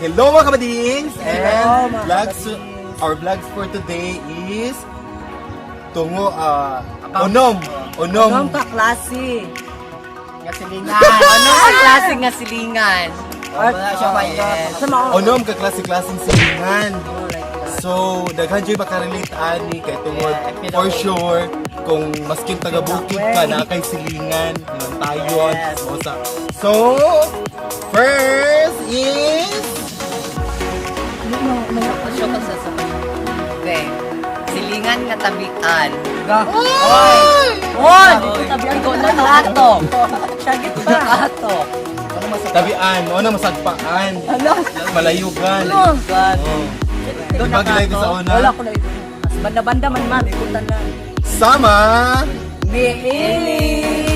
Hello mga kabadings! Hello, And mga vlogs, kabadings. our vlogs for today is tungo onom. Anong kaklase? Nga silingan. Anong kaklase nga silingan? Wala siya ba yan? Sa mga Onom ka klase-klaseng silingan. Oh, like that. So, daghan dyan makarelate ani kay tungod for sure kung maskin taga-bukid ka na kay silingan ng tayon. Yes. So, first is Asyo ka sa okay. Silingan nga tabian. Oy! Dito tabi ang Ikaw na ato. Syagit Na pa. ato. tabian, o na masagpaan, malayugan. God. Di ba gilay ko sa una? Wala ko na ito. Banda-banda man, ikutan na. Sama! Biili!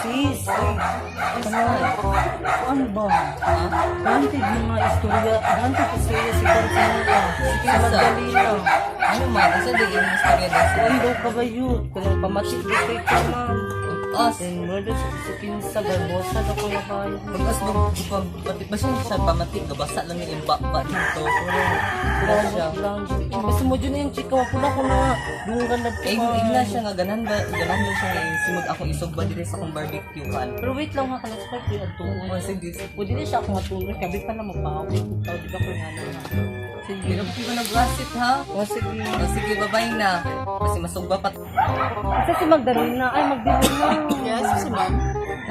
Sis, ano ba? Gantig yung mga istorya, gantig kasi si Consuela. Sa Magdalena. Ano man? Asa di yung istorya dito? Ano ka ba yun? Kaya pamatik dito ka man. Us. Then murder sa kinsa, garbosa na ko na kayo. Pagkas nung batik ba siya pamatik gabasa lang yung imbak-bak dito. Wala siya. Basta mo dyan na yung chika, wala ko na. Dungan na Eh, igla siya nga ganan ba siya nga simag ako isog ba dito sa akong barbecue kan. Pero wait lang mga kalas pa, kaya tungo. Sige. Pwede na siya akong matulog, kabi pa na magpahawin. Tawag ka ko nga na. Sige. Hindi ko nag-brasit ha. O sige. Sige, babay na. Kasi masugba pa. Kasi si Magdalena, ay Magdalena. Yes, si ma'am.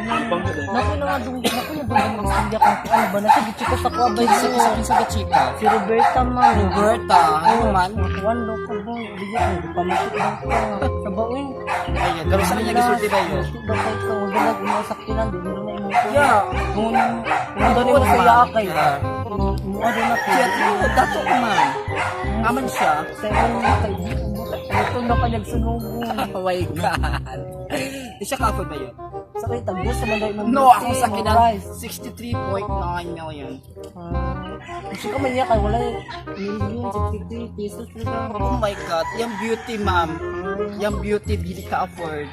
Naku na nga dung, naku na dung ang istorya ko. Ano ba na, sige chika sa kuwabay ko. Sa chika. Si Roberta man. Roberta, ano man? One look ko ba? Bigyan ko, pamatik lang ko. Sa baoy. Ayun, garo sa kanya gisulti ba yun? Bakit ka, wala na gumasakinan, di mo na imo ko. Yeah. Kung ano na sa yakay. Ano na ko. Dato ko man. Aman siya. Sa ano na kayo. Ito na ka nagsunugon. Oh my God. Di siya ka ba yun? Sa kayo, tagos sa manday ng No, ako sa kinang price. 63.9 million. Kasi ka man yakay, wala million, 63 pesos lang. Oh my God, yung beauty ma'am. Yung beauty, hindi ka afford.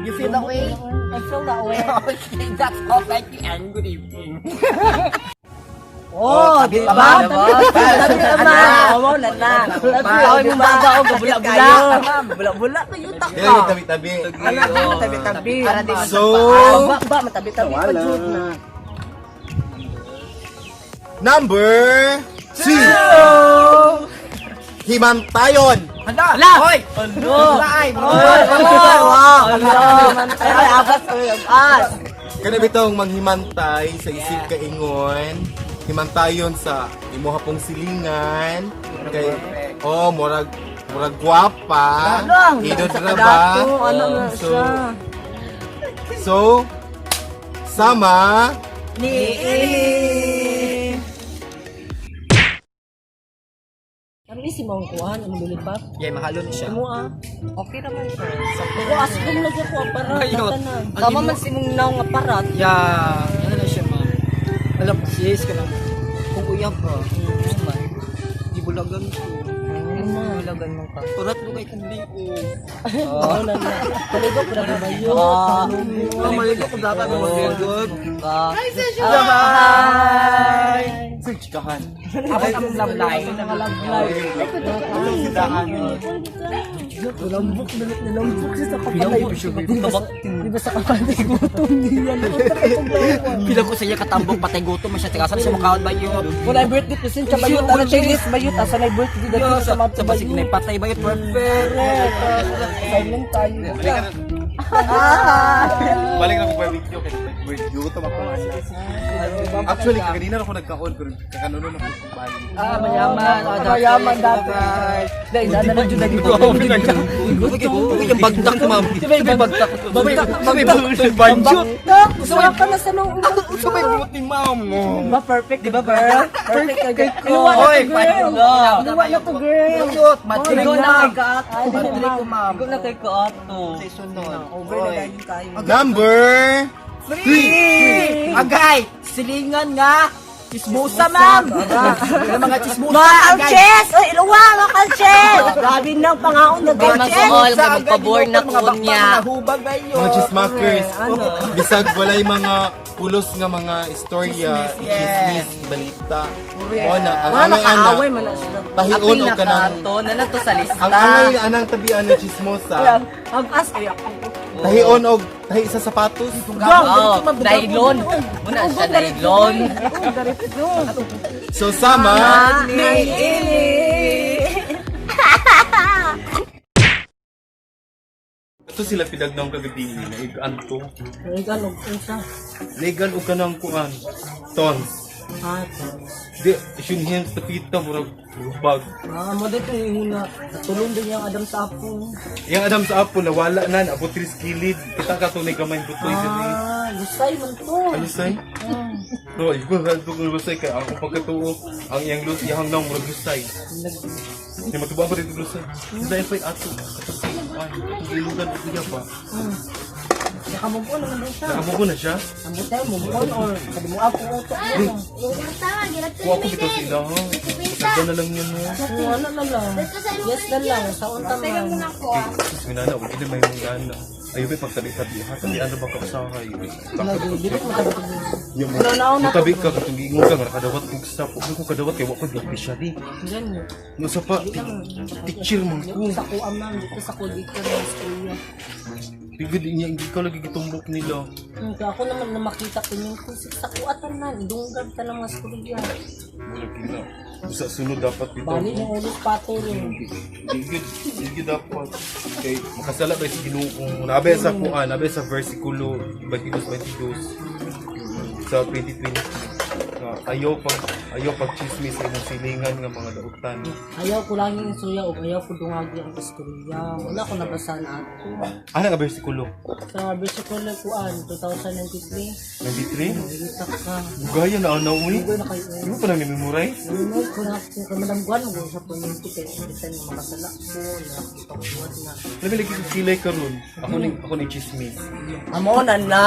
You feel that way? I feel that way. Okay, that's all. Thank you and good evening. Oh, di ba? Tabi naman. Oo, lala. Tabi mo baba o gabula-bula. Bula-bula kayo ta Kaya yung tabi-tabi. Tabi-tabi. So, Ba, matabi-tabi pa jud na. number 2. Himantayon. Hala! Hoy! Ano? Ay! Wow! Ay, abas ko yung as. Kana bitong manghimantay sa isip kaingon. Himantayon sa imo hapong silingan. Kay murag gwapa. Idod ra ba? Ano na siya? So, sama Ni Ili. Ano si Mang Kuan? Ano bilib ba? Yeah, mahalo na siya. Mo ah. Okay naman siya. Ako asdom na siya ko aparat. Ayun. Tanan. Tama man si mong naong aparat. Yeah, ano na siya ma'am. Alam, sis ka lang. Kung uyab ka, gusto man, di bulagan ko. Bulagan mo ka. Turat mo kay kandigo. Oo na na. Kaligo ko na ba yun? Maligo ko dapat mo mag-good. Hi! sa chikahan. Ako ang lamlay. Nilambok siya sa kapatay. Di ba sa kapatay gutom niya? Pila ko sa iya katambok patay gutom masya tigasan sa makaon ba yun? Wala yung birthday present siya bayot. Ano Chinese bayot? Asa na yung birthday dito sa mga Sa basig na patay ba yun? Perfect. Silent tayo. Balik na ko barbecue kasi gutom ako. Actually, kanina ako nagkaon pero kakanunon ako sa bali. Mayaman. Mayaman dati. Dahil dada na dyan naging Yung bagdak ma'am. Sabay bagdak. Gusto ka na sa nung Sabay buti ma'am. Ba perfect, di ba girl? Perfect ka girl. Oy, Iniwan na to girl. Matri na. Matri ko ma'am. Ikaw na kay Kaato. Sunod. Over na dahil tayo. Number 3. Agay! Silingan nga! Chismosa, ma'am. Yung mga chismosa. Mga kalches! Uy, iluwa, mga kalches! Grabe nang pangaon na May kalches. mag-all, may magpabor na kunya. Hubag ba yun? Mga chismakers. Ano? Bisag walay mga pulos nga mga istorya, chismis, balita. O na, ang Mga angay nakaaway ana. man na sila. Tahion Apil o na kanang kanto, na na to sa lista. ang angay anang tabian ng chismosa. Ang-as kaya ako. Tahion og tahi sa sapatos. Oh, nailon. Muna siya nailon. So sama ito sila pinagnaong kagabi na iganto. Legal og unsa? Legal o kanang kuan. Tons. Di, isyunhin sa pita murag bag. Mo dito yung una. Natulong din yung Adam sa apo. Yang Adam sa apo na wala na, abot 3 kilid. Kita ka to may gamay butoy diri. Lusay man to. Ano say? No, iba nga ito kung lusay kay ako pagkatuo ang iyang lus iyang nang murag lusay. Di matuba ba dito lusay? Dahil pa'y ato. Ilugan ito niya pa. Nakamove on naman siya. Nakamubo na siya. Ang tayo move on or sabi mo ako uto. Kuha ko bitaw sila ha. Nagda na lang yun ha. Ano na lang. Yes na lang. Sa unta man. Sus, minana, huwag hindi may mong gana. Ayaw ba pagtabi-tabi ha? Tabi ano ba kausahay? Dili ko matabot. Yung Nauna matabi ka, katong ingon ka, nakadawat kong sa po. Kung kadawat kayo, wako di siya di. Diyan. Nusa pa, teacher mo ko. Sa kuam man dito sa kuliko ng istorya. Bigod niya, hindi ka lagi gitumbok nila. Kaya ako naman na makita ko yung kusik sa kuatan na. Dunggab ka lang mga istorya. Wala kina. Sa sunod dapat dito. Bali mo ulit pato rin. Bigod dapat. Okay, makasala ba si Ginoong nabe sa kuan, nabe sa versikulo 22 sa 2020. Ayaw pag chismis sa imong silingan nga mga dautan. Ayaw ko lang yung istorya o ayaw ko dungagi ang istorya. Wala ko nabasa na ato. Ano nga versikulo? Sa versikulo kuan 2093. 93? Nagita ka. Bugaya na ano uy. Uy na kayo. Ano pa nang memorize? Ano ko na kung kamalangguan mo sa politik kay isa yung makasala ko na ipagbuhat na. Labi lagi ko kilay karon. Ako ni chismis. Amo na na.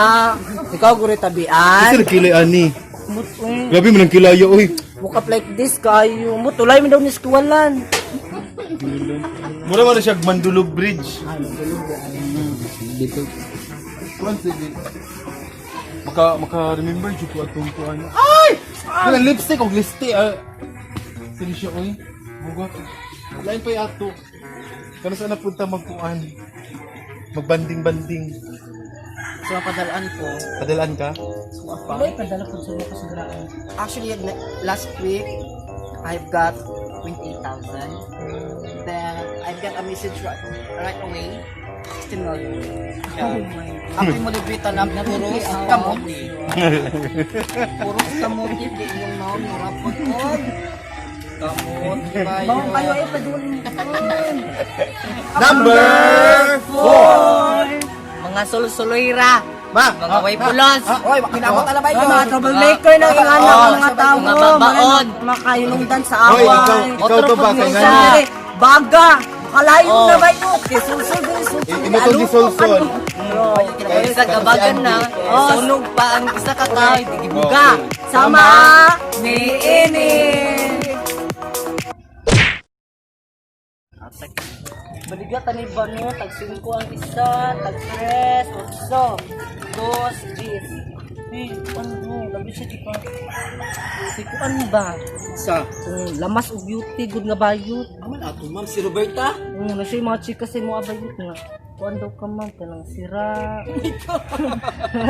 Ikaw guri tabian. Kasi kilay ani. Mutwe. Grabe mo nang kilaya oy. Woke up like this kayo. Mutulay mo daw ni skwalan. Mura man na siya Mandulog Bridge. Dito. Kuan sige. Maka remember jud ko atong kuan. Ay! Ang lipstick og listi. Sili siya oy. Buga. Lain pa ato. Kano sa napunta magkuan. Magbanding-banding. So, padalaan ko. Padalaan ka? Ay, padala ko sa mga kasagraan. Actually, last week, I've got 20,000. Then, I've got a message right away. 16 million. Ako yung malibitan na puros kamuti. Puros kamuti. Di yung naon, murapot ko. Kamuti ba yun? Bawang kayo ay padulin. Number 4! Mga sul-suloyra. Ma! Mga way pulos. Oy, kinabot na ba yun? Mga troublemaker ng ingana ng mga tao. mga babaon. Makayunungdan sa Hoy, away. ikaw to ba? Kaya nga Siyempre, baga. Makalayo na ba yun? Kisulsol, imo to di solsol. Isa kabagan na. Sunog pa ang isa ka kahoy. Di gibuga. Sama ni Ini. Baligatan ni Bano, tag 5 ang isa, tag 3, 8, 2, 10. Ano, labi siya di pa. Sikuan ba? Sa? Lamas o beauty, good nga bayot. Aman ato, ma'am. Si Roberta? Na siya yung mga chika sa mo abayot nga. Kuan daw ka man, kanang sira.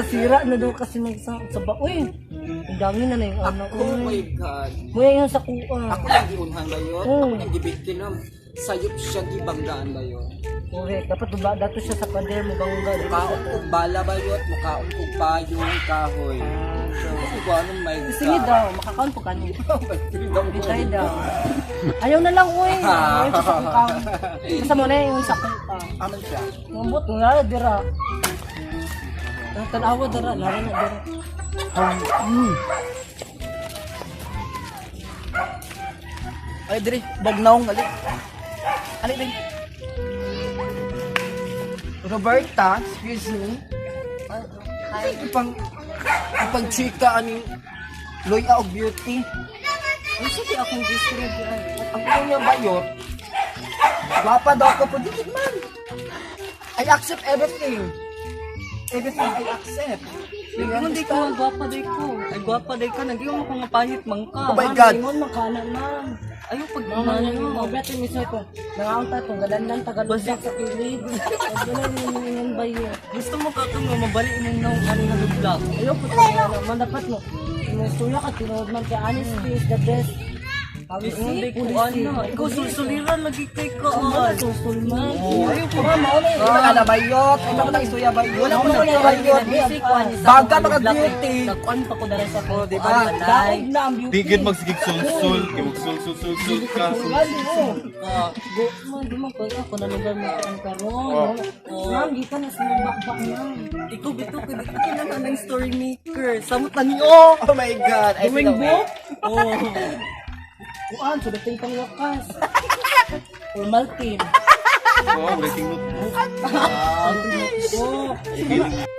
Sira na daw kasi sa baoy. Ang dami na yung anak ko. Oh my God. Muya yun sa kuha. Ako lang giunhan ba yun? Oo. Ako lang gibigtinam. Sayop siya gibanggaan ba yun? Correct. Dapat ba dato siya sa pader mo bangga. Mukaon kong bala ba yun? Mukaon kong payong kahoy. Kasi ko anong may Sige daw, makakaon po kanya. Hindi Try daw. Ayaw na lang uy. Ayaw siya sa kuha. Basta mo na yung sa kuha. Aman siya. Ngambot, nga dira. Tanawa dira, laro na dira. Ay, diri, bagnaong gali. Ali, diri. Roberta, excuse me. Ay, ipang chika ani Loya og beauty. Ano sige akong district yan? Ang kuya bayot. Gwapa daw ko po dikit man. I accept everything. Everything I accept. Ingon di ko, ang gwapa day ko. Ay gwapa day ka, naging mo kung mapangit man ka. Oh my God. Ingon makanan ma'am. Ayaw pag Mabeto mi sa ito. Nangaunta ko galandan tagalugya sa kilid. Wala ni ba yun? gusto mo ka kung mabalik mo nang ano na lublag. Ayaw po tayo naman dapat mo. Inustuya ka tinuod man kay honesty is the best. Ingon day ko ano. Ikaw sulsuliran lagi kay ka. Susulman. Ayaw ko. Wala na bayot. Wala ko na isuya bayot. Wala ko na bayot. Baga mga beauty. Nagkuan pa ko dara sa ko, di ba? Daog na ang beauty. Di gid magsigig sul-sul, di magsul-sul-sul ka. Di mo ko ako na lugar mo ang karon. Ma'am, di ka na sinubakbak niya. Ikaw bito ko dito na ng story maker. Samot na niyo. Oh my God. I feel book? Oh. Kuan, sulit tayo pang wakas. Formal team. Oh, breaking notebook.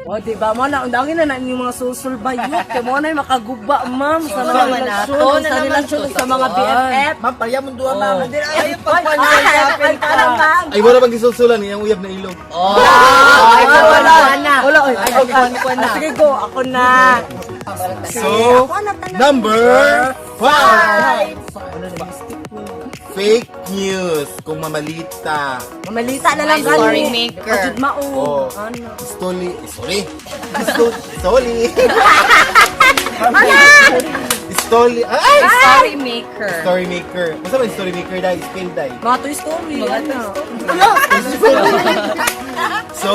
O, di ba mo na, undangin na yung mga susul bayot. Kaya mo na yung makaguba, ma'am, sa mga naman relasyon, ato, sa na relasyon naman to, sa mga sa BFF. Ma'am, parya mo doon ma'am. Ayaw pagpanyayapan ka. ma'am. Ay, wala bang gisulsulan yung uyab na ilog. Oh, Ay, wala. na. Wala, oy. Sige, go. Ako na. So, number 5. Fake news kung mamalita. Mamalita na lang My story maker. Pagod mao. Oh. Ano? Sorry. Story. Story. Ay! Story maker. Story maker. Basta ba yung story maker dahil? Spell dahil. Mga Toy Story. Ano? So,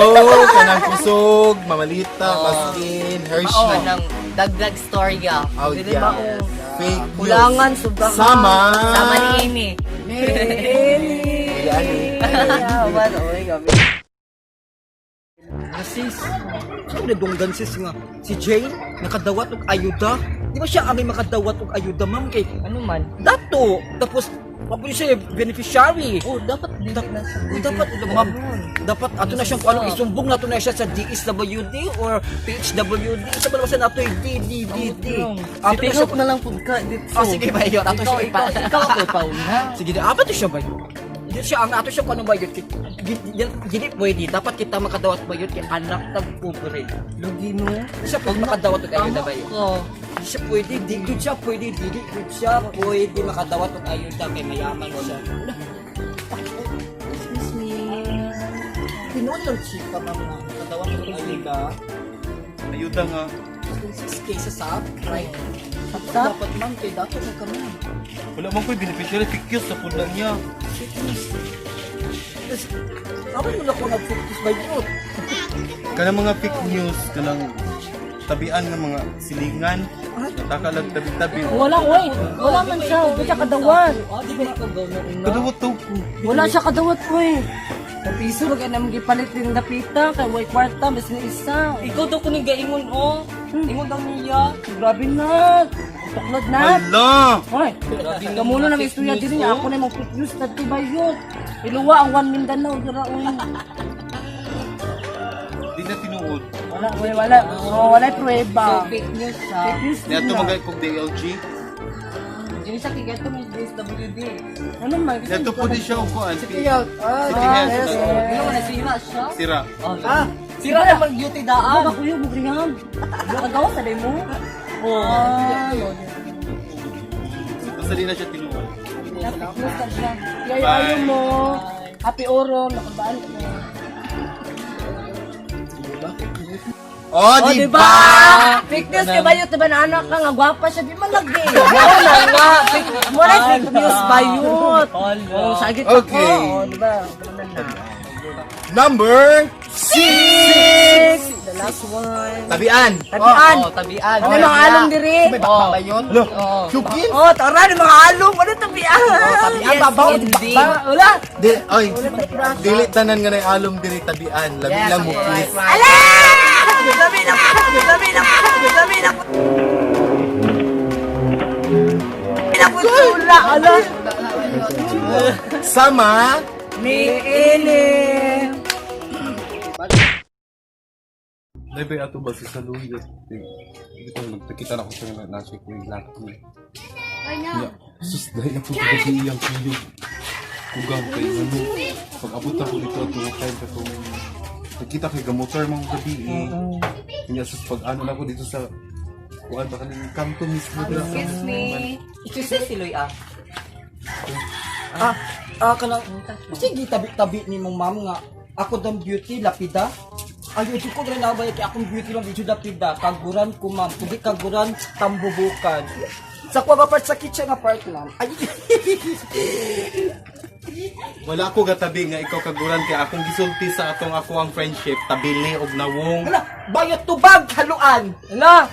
kanang kusog, mamalita, paskin, Oo, Hershey. ng dagdag story ka. Oh, Dili yeah. ba ko? Fake news. Kulangan, sobrang. Sama. Sama ni Amy. Yan eh. Sis, sino nadunggan sis nga? Si Jane, nakadawat og ayuda? Di ba siya amay makadawat og ayuda, ma'am? Kay, Ano man? dato! Tapos, papo siya beneficiary. Oh, dapat dito na sa Dapat, ma'am, dapat ato na siyang kung anong isumbong nato na siya sa DSWD or PHWD. Isa ba naman sa nato yung DDDD? Ato na siya, Tingok na lang pud ka dito. sige ba yun? Ato siya ipa. Ikaw ako pauna. Sige, apat to siya ba yun? Hindi siya, ang ato siya kung ano ba yun? Hindi pwede, dapat kita makadawat ba yun? Kaya anak tag-pobre. Lugi mo. Siya pag makadawat og ayuda ba yun? Ko. Hindi siya pwede, di good siya pwede, di good siya pwede makadawat og ayuda kay mayaman siya. Excuse me. Pinulong siya pa ma'am na makadawat og ayuda. Ayuda nga. Sis kaysa sa right. Sa? Dapat ma'am kay dato mo ka ma'am. Wala man ko'y beneficiary. Fake news sa punla niya. Ako mo na ko nag-focus ba yun? Kanang mga fake news, kanang tabian ng mga silingan. Natakalag tabi-tabi. Wala, oy. Wala man siya. Wala siya kadawat. Di ba ikaw gawin na? Kadawat to ko. Wala siya kadawat, oy. Sa piso, wag na magipalit din dapita. Kaya way kwarta, mas na isa. Ikaw daw ko ni gaingon oh. Ingon daw niya. Grabe na. Tuklod na. Hala! Hoy, kamuno ng istorya din niya. Ako na yung fake news na tibay yun. Iluwa ang One Mindanao. Dira, oy. Di na tinuod. Wala, oy, wala. Oh, wala prueba. Fake news ha. Fake news Niya din ito na. magay kong DLG. Hindi siya kigato mo DSWD. Ano man? Niya ito po di siya ang kuhan. City Health. City Health. yes, Hindi mo nasira siya. Sira. Sira naman beauty daan. Baka kuya, bugrihan. Nakagawa sa mo. Oh, Basta di na siya tinuod. fake news ka siya. Yayo mo. Happy Oro, nakabaan ko. Oh, Oh, di diba? ba? Fake news ka ba yun? Diba na anak ka nga, gwapa siya, di man lagi. Wala nga. Wala fake news ba yun? Oh, sagit ako. Okay. Oh, diba? Wala na. Number 6! The last one. Tabian. Tabian. Oh, tabian. Ano mga along diri? May bakba ba yun? Alo, Chukin? Oh, tara, yung mga along. Ano tabian? tabian, babaw. Wala. Oy, dili tanan nga na yung alom diri tabian. Labi lang mo, please. Ala! Sabi na po! Sabi na po! Sabi na po! Pinaputula! Ala! Sama, Ni Ele! Dahil ato ba sa salon? Dito nagkita na ko sa nasa ko yung laki. Yeah. Sus, dahil ako kasi iyang kiyo. Kugang kayo ano. Pag abot ako dito at tumakay ka itong... Nagkita kay gamotor mga gabi eh. Kanya sus, pag ano na ako dito sa... Kuan ba kaning kanto mismo dira. Excuse me. Excuse me, Siloy kanang... Sige, tabi-tabi ni mong ma'am nga. Ako dang beauty, lapida. Ay, ito ko rin nabay kay akong beauty lang, ito lapida. Kaguran ko, ma'am. Kundi kaguran, tambubukan. Sa kwa ba part sa kitchen nga part, ma'am? Ay, Wala ko gatabi nga ikaw kaguran kay akong gisulti sa atong ako ang friendship. Tabili og nawong. hala, bayot tubag, haluan. Ala,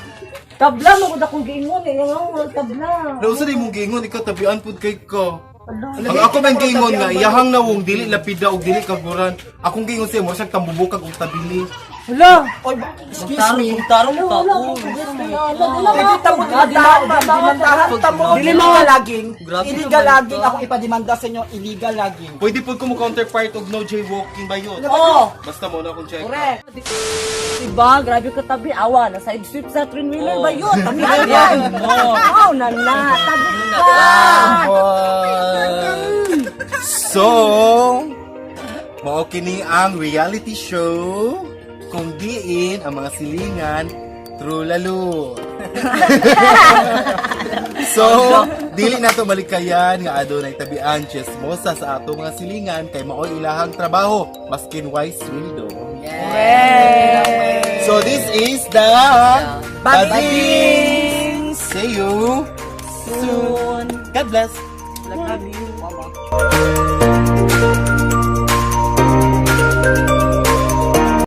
tabla mo kung akong giingon eh. Yung tabla. Nausa di mong gingon ikaw tabian pud kay ko. Ala. Ang ako man gingon nga iyahang nawong dili lapida og dili kaguran. Akong gingon siya mo sa tambubukag og tabili. Ala. Oy, excuse me. Tarong ka. Wala Oh. akong gusto yan. Wala Pwede tamo dimandahan tamo. Dili mga laging. Grabe Illegal naman laging. ka. Ako ipadimanda sa inyo, illegal laging. Pwede pud ko mo counterpart og no jaywalking ba yun? Oo. Basta mo na akong check. Correct. Diba? Grabe ka tabi. Awa, na side sweep sa twin wheeler ba yun? Tabi Yan, yan. oo. Wow, nana. Tabi ka. So, mao kini ang reality show kung diin ang mga silingan true lalo. So, dili na to malikayan nga adunay tabian chismosa sa ato mga silingan kay mao ilahang trabaho maskin wise sweldo. So this is the Badings. See you soon. God bless. Love you.